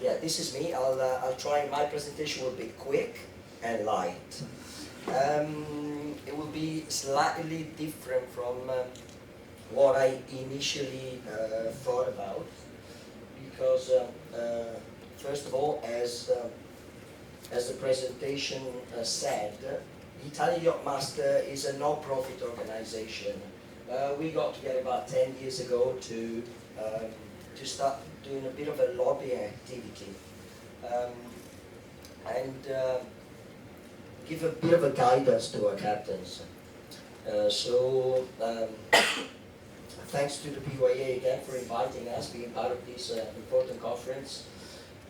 Yeah, this is me. I'll try. My presentation will be quick and light. It will be slightly different from what I initially thought about, because first of all, as the presentation said, the Italian YachtMasters is a non-profit organization. We got together about 10 years ago to start doing a bit of a lobbying activity and give a bit of a guidance to our captains. Thanks to the PYA again for inviting us, being part of this important conference.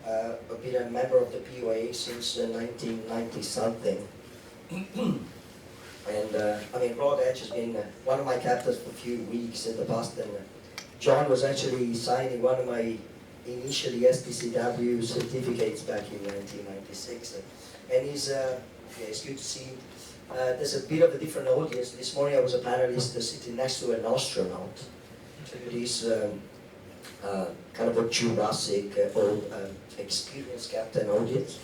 I've been a member of the PYA since 1990 something. And I mean, Rod Edge has been one of my captains for a few weeks in the past, and John was actually signing one of my initially SPCW certificates back in 1996. And it's good to see. There's a bit of a different audience. This morning I was a panelist sitting next to an astronaut, to this kind of a Jurassic old experienced captain audience.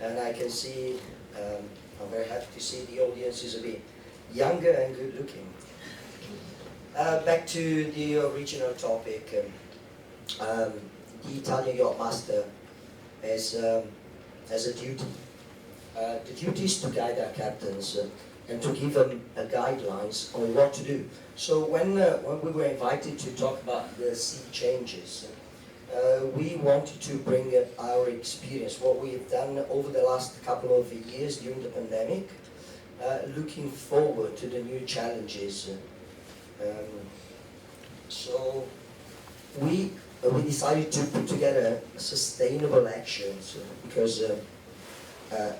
And I can see, I'm very happy to see the audience is a bit younger and good looking. Back to the original topic, the Italian YachtMaster has a duty. The duty is to guide our captains and to give them guidelines on what to do. So when we were invited to talk about the sea changes, we wanted to bring our experience, what we've done over the last couple of years during the pandemic, looking forward to the new challenges. So we decided to put together sustainable actions because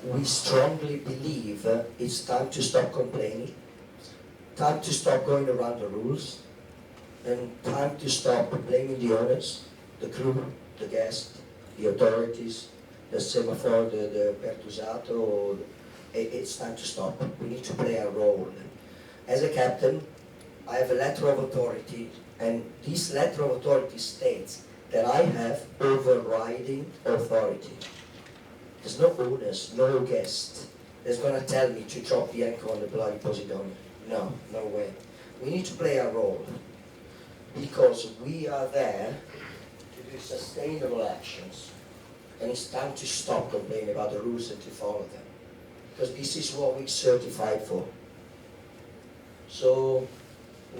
we strongly believe it's time to stop complaining, time to stop going around the rules, and time to stop blaming the owners, the crew, the guests, the authorities, the semaphore, the pertusato. It's time to stop. We need to play our role. As a captain, I have a letter of authority, and this letter of authority states that I have overriding authority. There's no owners, no guest that's going to tell me to drop the anchor on the bloody Posidonia. No, no way. We need to play our role because we are there to do sustainable actions, and it's time to stop complaining about the rules and to follow them, because this is what we're certified for. So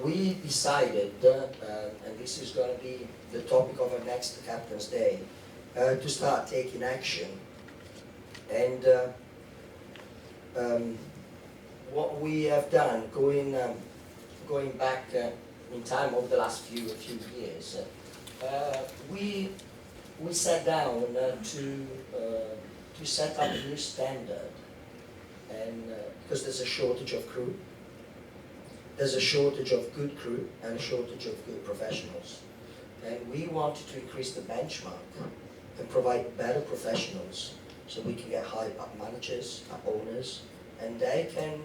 we decided, and this is going to be the topic of our next Captain's Day, to start taking action. And what we have done, going back in time over the last few years, we sat down to set up a new standard, and because there's a shortage of crew, there's a shortage of good crew and a shortage of good professionals, and we wanted to increase the benchmark and provide better professionals, so we can get high up managers, owners, and they can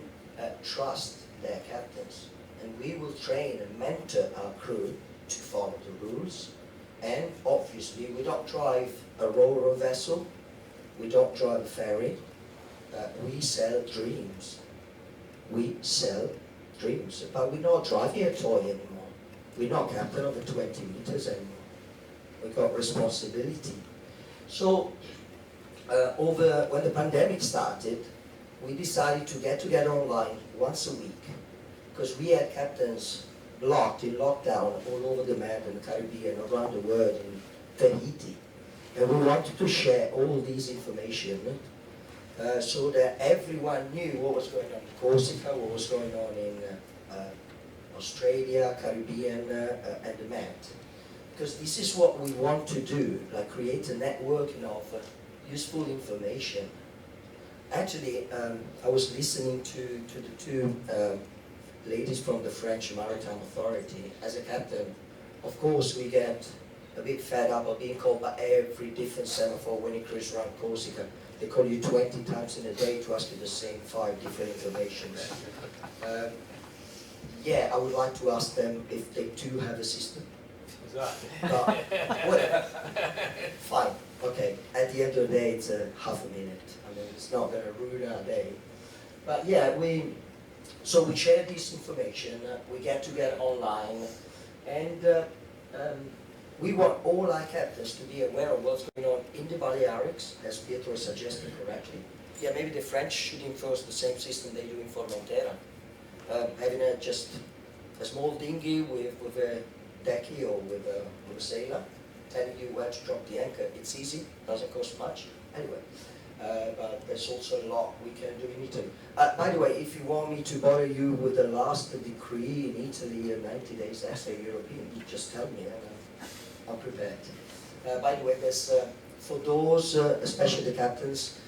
trust their captains. And we will train and mentor our crew to follow the rules. And obviously, we don't drive a ro-ro vessel, we don't drive a ferry, we sell dreams. We sell dreams, but we're not driving a toy anymore. We're not captain of the 20 meters anymore. We've got responsibility. So, when the pandemic started, we decided to get together online once a week, because we had captains locked in lockdown all over the Med and the Caribbean, around the world, in Tahiti. And we wanted to share all this information so that everyone knew what was going on in Corsica, what was going on in Australia, Caribbean, and the Med. Because this is what we want to do, like create a networking of useful information. Actually, I was listening to the two ladies from the French Maritime Authority. As a captain, of course, we get a bit fed up of being called by every different semaphore when you cruise around Corsica. They call you 20 times in a day to ask you the same 5 different informations. Yeah, I would like to ask them if they too have a system. But whatever. Fine. Okay, at the end of the day, it's a half a minute. I mean, it's not going to ruin our day. But yeah, so we share this information, we get together online, and we want all our captains to be aware of what's going on in the Balearics, as Pietro suggested correctly. Yeah, maybe the French should enforce the same system they do in Formentera. Having just a small dinghy with a decky or with a sailor, telling you where to drop the anchor. It's easy, doesn't cost much. Anyway, but there's also a lot we can do in Italy. By the way, if you want me to bother you with the last decree in Italy, 90 days extra European, you just tell me, and I'm prepared. By the way, there's, for those, especially the captains,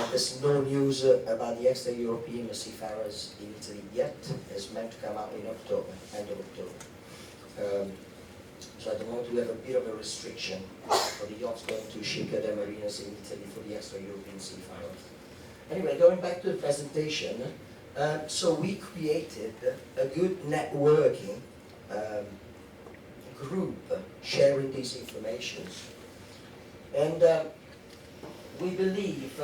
there's no news about the extra European seafarers in Italy yet. It's meant to come out in October, end of October. So at the moment we have a bit of a restriction for the yachts going to Shipyard and marinas in Italy for the extra European seafarers. Anyway, going back to the presentation, so we created a good networking group sharing these information. And we believe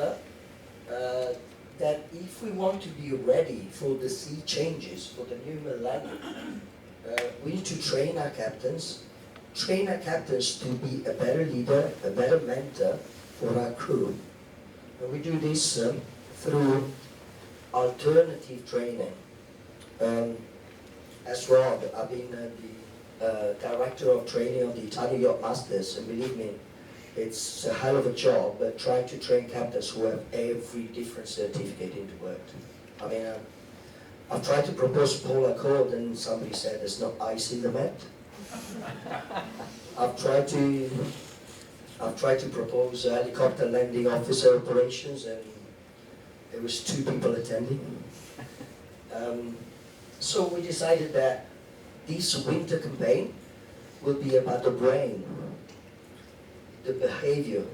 that if we want to be ready for the sea changes, for the new millennium, we need to train our captains to be a better leader, a better mentor for our crew. And we do this through alternative training. As Rob, I've been the director of training of the Italian YachtMasters, and believe me, it's a hell of a job trying to train captains who have every different certificate in the world. I mean, I've tried to propose polar code and somebody said there's no ice in the Med. I've tried to propose helicopter landing officer operations and there was 2 people attending. So we decided that this winter campaign will be about the brain, the behavior,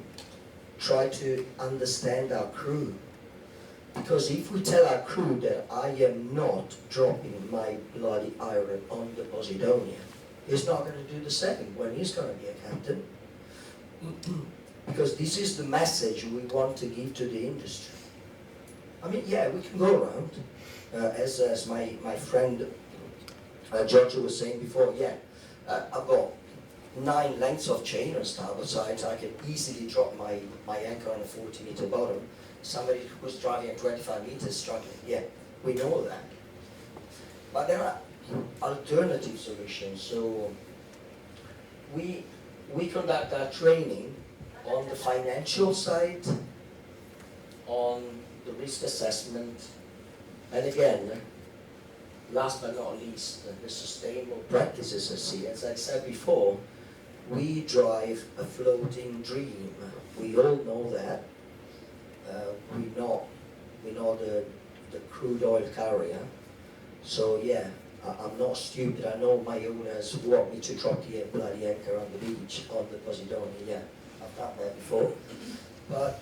try to understand our crew. Because if we tell our crew that I am not dropping my bloody iron on the Posidonia, he's not going to do the same when he's going to be a captain. Because this is the message we want to give to the industry. I mean, yeah, we can go around, as my friend Giorgio was saying before, yeah, I've got 9 lengths of chain on starboard side, I can easily drop my anchor on a 40-meter bottom. Somebody who's driving at 25 meters struggling, yeah, we know that. But there are alternative solutions. So we conduct our training on the financial side, on the risk assessment, and again, last but not least, the sustainable practices at sea. As I said before, we drive a floating dream. We all know that. We know the crude oil carrier. So yeah, I'm not stupid. I know my owners want me to drop the bloody anchor on the beach on the Posidonia. Yeah, I've done that before. But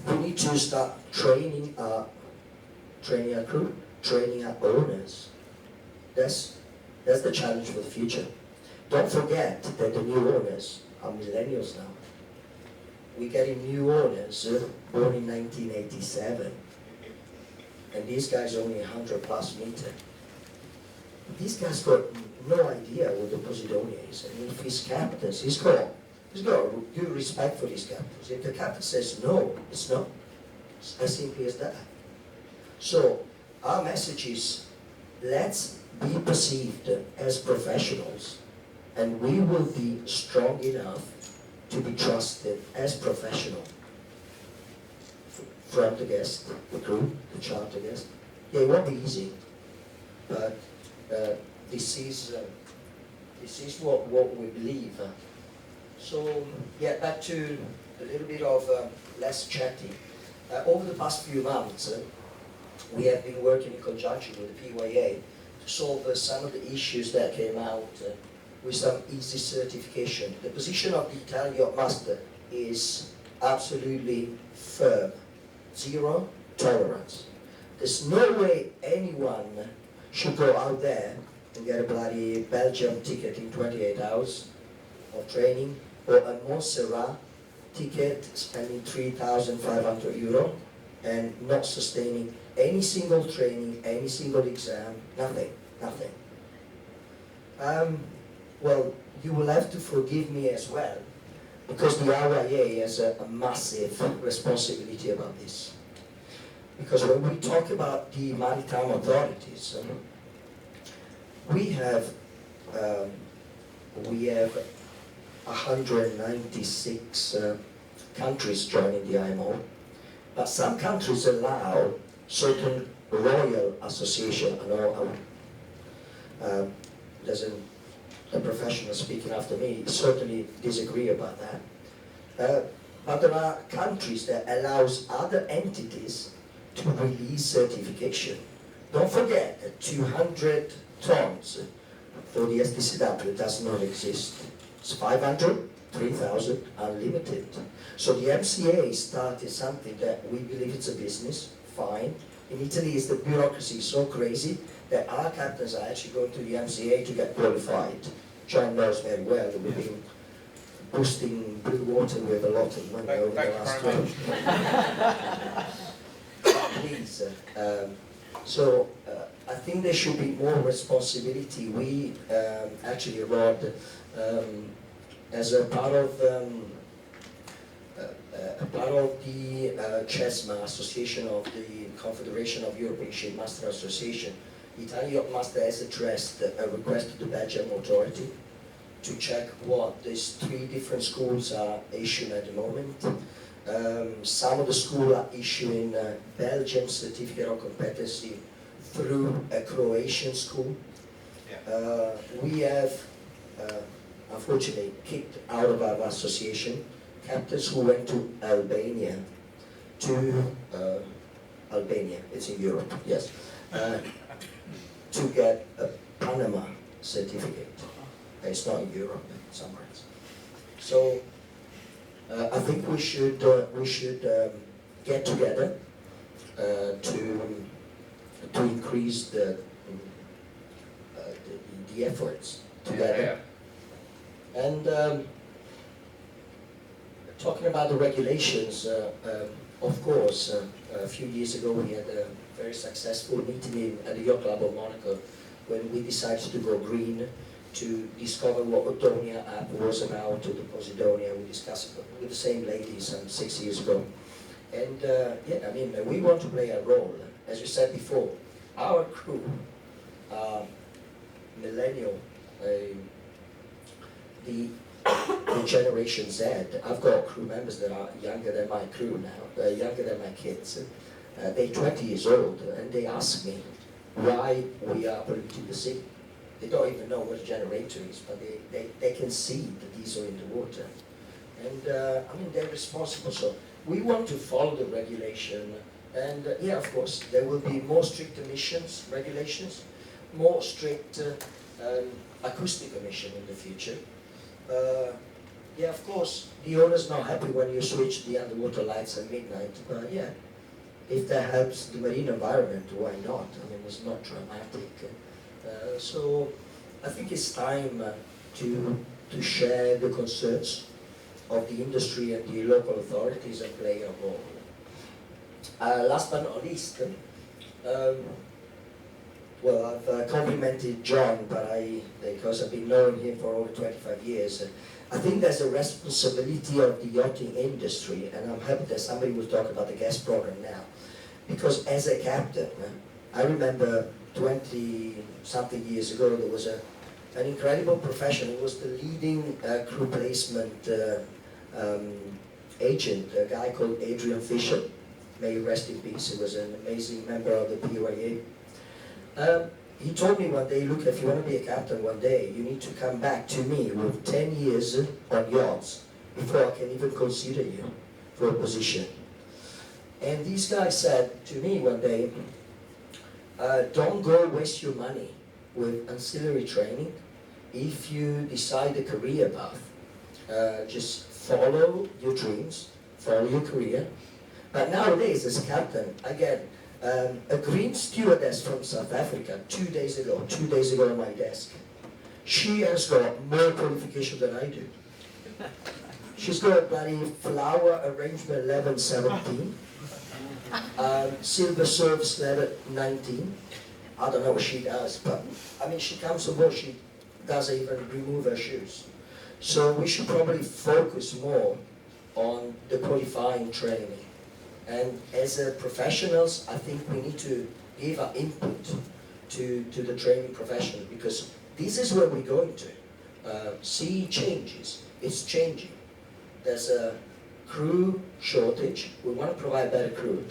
we need to start training our crew, training our owners. That's the challenge for the future. Don't forget that the new owners are millennials now. We're getting new owners born in 1987. And these guys are only 100 plus meter. These guys got no idea what the Posidonia is. And if he's captains, he's got good respect for these captains. If the captain says no, it's no. It's as simple as that. So our message is, let's be perceived as professionals, and we will be strong enough to be trusted as professional from the guest, the crew, the charter guest. Yeah, it won't be easy, but this is what we believe. So yeah, back to a little bit of less chatty. Over the past few months, we have been working in conjunction with the PYA to solve some of the issues that came out with some easy certification. The position of the Italian YachtMaster is absolutely firm. 0 tolerance. There's no way anyone should go out there and get a bloody Belgium ticket in 28 hours of training, or a Montserrat ticket, spending €3,500, and not sustaining any single training, any single exam, nothing. Well, you will have to forgive me as well, because the RIA has a massive responsibility about this. Because when we talk about the maritime authorities, we have 196 countries joining the IMO, but some countries allow certain royal association. I know there's a professional speaking after me certainly disagree about that. But there are countries that allows other entities to release certification. Don't forget that 200 tons for the STCW does not exist. It's 500, 3,000, unlimited. So the MCA started something that we believe it's a business, fine. In Italy, the bureaucracy is so crazy that our captains are actually going to the MCA to get qualified. John knows very well that we've been boosting blue water with a lot of money over the last 12 Please. So I think there should be more responsibility. We actually wrote as a part of the CESMA Association of the Confederation of European Shipmaster Association, Italian YachtMasters has addressed a request to the Belgian authority to check what these 3 different schools are issuing at the moment. Some of the schools are issuing Belgian certificate of competency through a Croatian school. Yeah. We have, unfortunately, kicked out of our association captains who went to Albania, it's in Europe, yes, to get a Panama certificate. It's not in Europe, somewhere else. So I think we should get together to increase the efforts together. Yeah. And talking about the regulations, of course, a few years ago we had a very successful meeting at the Yacht Club of Monaco when we decided to go green, to discover what Otonia app was about, to the Posidonia. We discussed it with the same ladies some 6 years ago. And yeah, I mean, we want to play a role. As you said before, our crew are millennial, the Generation Z. I've got crew members that are younger than my crew now, younger than my kids. They're 20 years old, and they ask me why we are polluting the sea. They don't even know what a generator is, but they can see the diesel in the water. And I mean, they're responsible. So we want to follow the regulation. And yeah, of course, there will be more strict emissions regulations, more strict acoustic emission in the future. Yeah, of course, the owner's not happy when you switch the underwater lights at midnight, but yeah, if that helps the marine environment, why not? I mean, it's not dramatic. So I think it's time to share the concerns of the industry and the local authorities and play a role. Last but not least, well, I've complimented John, but because I've been knowing him for over 25 years, I think there's a responsibility of the yachting industry, and I'm happy that somebody will talk about the guest program now. Because as a captain, I remember 20-something years ago, there was an incredible profession. It was the leading crew placement agent, a guy called Adrian Fisher. May he rest in peace. He was an amazing member of the PYA. He told me one day, look, if you want to be a captain one day, you need to come back to me with 10 years on yachts before I can even consider you for a position. And this guy said to me one day, don't go waste your money with ancillary training. If you decide a career path, just follow your dreams, follow your career. But nowadays, as a captain, I get a green stewardess from South Africa 2 days ago on my desk. She has got more qualification than I do. She's got a bloody flower arrangement level 17. Silver service level 19. I don't know what she does, but I mean, she comes aboard, she doesn't even remove her shoes. So we should probably focus more on the qualifying training. And as professionals, I think we need to give our input to the training professional, because this is where we're going to. Sea changes, it's changing. There's a crew shortage, we want to provide better crew.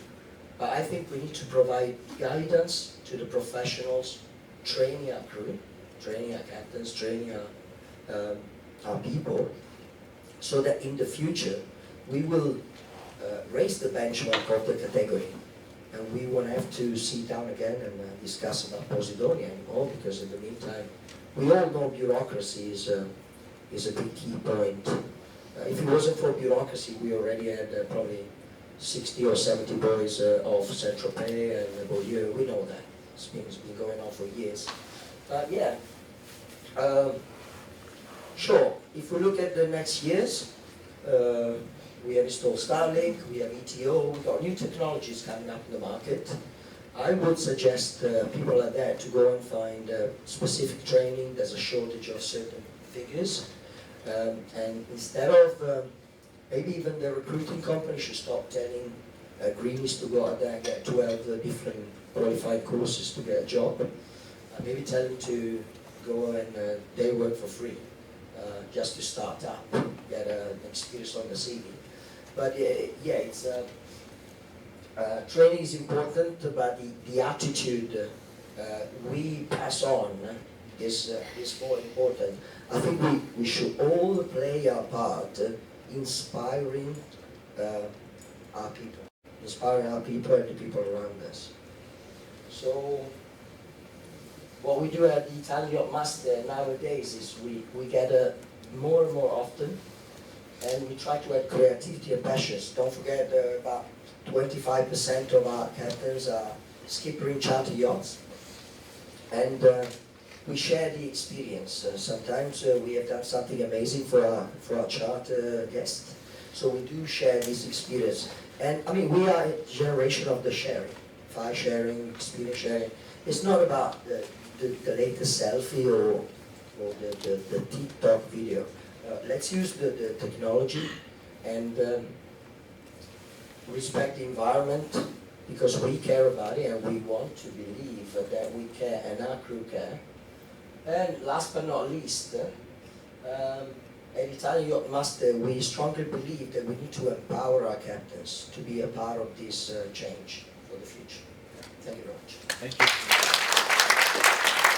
But I think we need to provide guidance to the professionals, training our crew, training our captains, training our people, so that in the future we will raise the benchmark of the category. And we won't have to sit down again and discuss about Posidonia anymore, because in the meantime, we all know bureaucracy is a big key point. If it wasn't for bureaucracy, we already had probably 60 or 70 boys off Saint-Tropez and Beaulieu. We know that. It's been going on for years. Yeah. Sure, if we look at the next years, we have installed Starlink, we have ETO, we've got new technologies coming up in the market. I would suggest people like that to go and find specific training. There's a shortage of certain figures. And instead of, maybe even the recruiting company should stop telling greenies to go out there and get 12 different qualified courses to get a job. Maybe tell them to go and they work for free, just to start up, get an experience on the CV. But yeah, it's training is important, but the attitude we pass on is more important. I think we should all play our part inspiring our people and the people around us. So what we do at the Italian YachtMasters nowadays is we gather more and more often, and we try to add creativity and passions. Don't forget about 25% of our captains are skippering charter yachts, and we share the experience. Sometimes we have done something amazing for our charter guests, so we do share this experience. And I mean, we are a generation of the sharing, fire sharing, experience sharing. It's not about the latest selfie or the TikTok video. Let's use the technology and respect the environment, because we care about it and we want to believe that we care and our crew care. And last but not least, at Italian YachtMasters, we strongly believe that we need to empower our captains to be a part of this change for the future. Thank you very much. Thank you.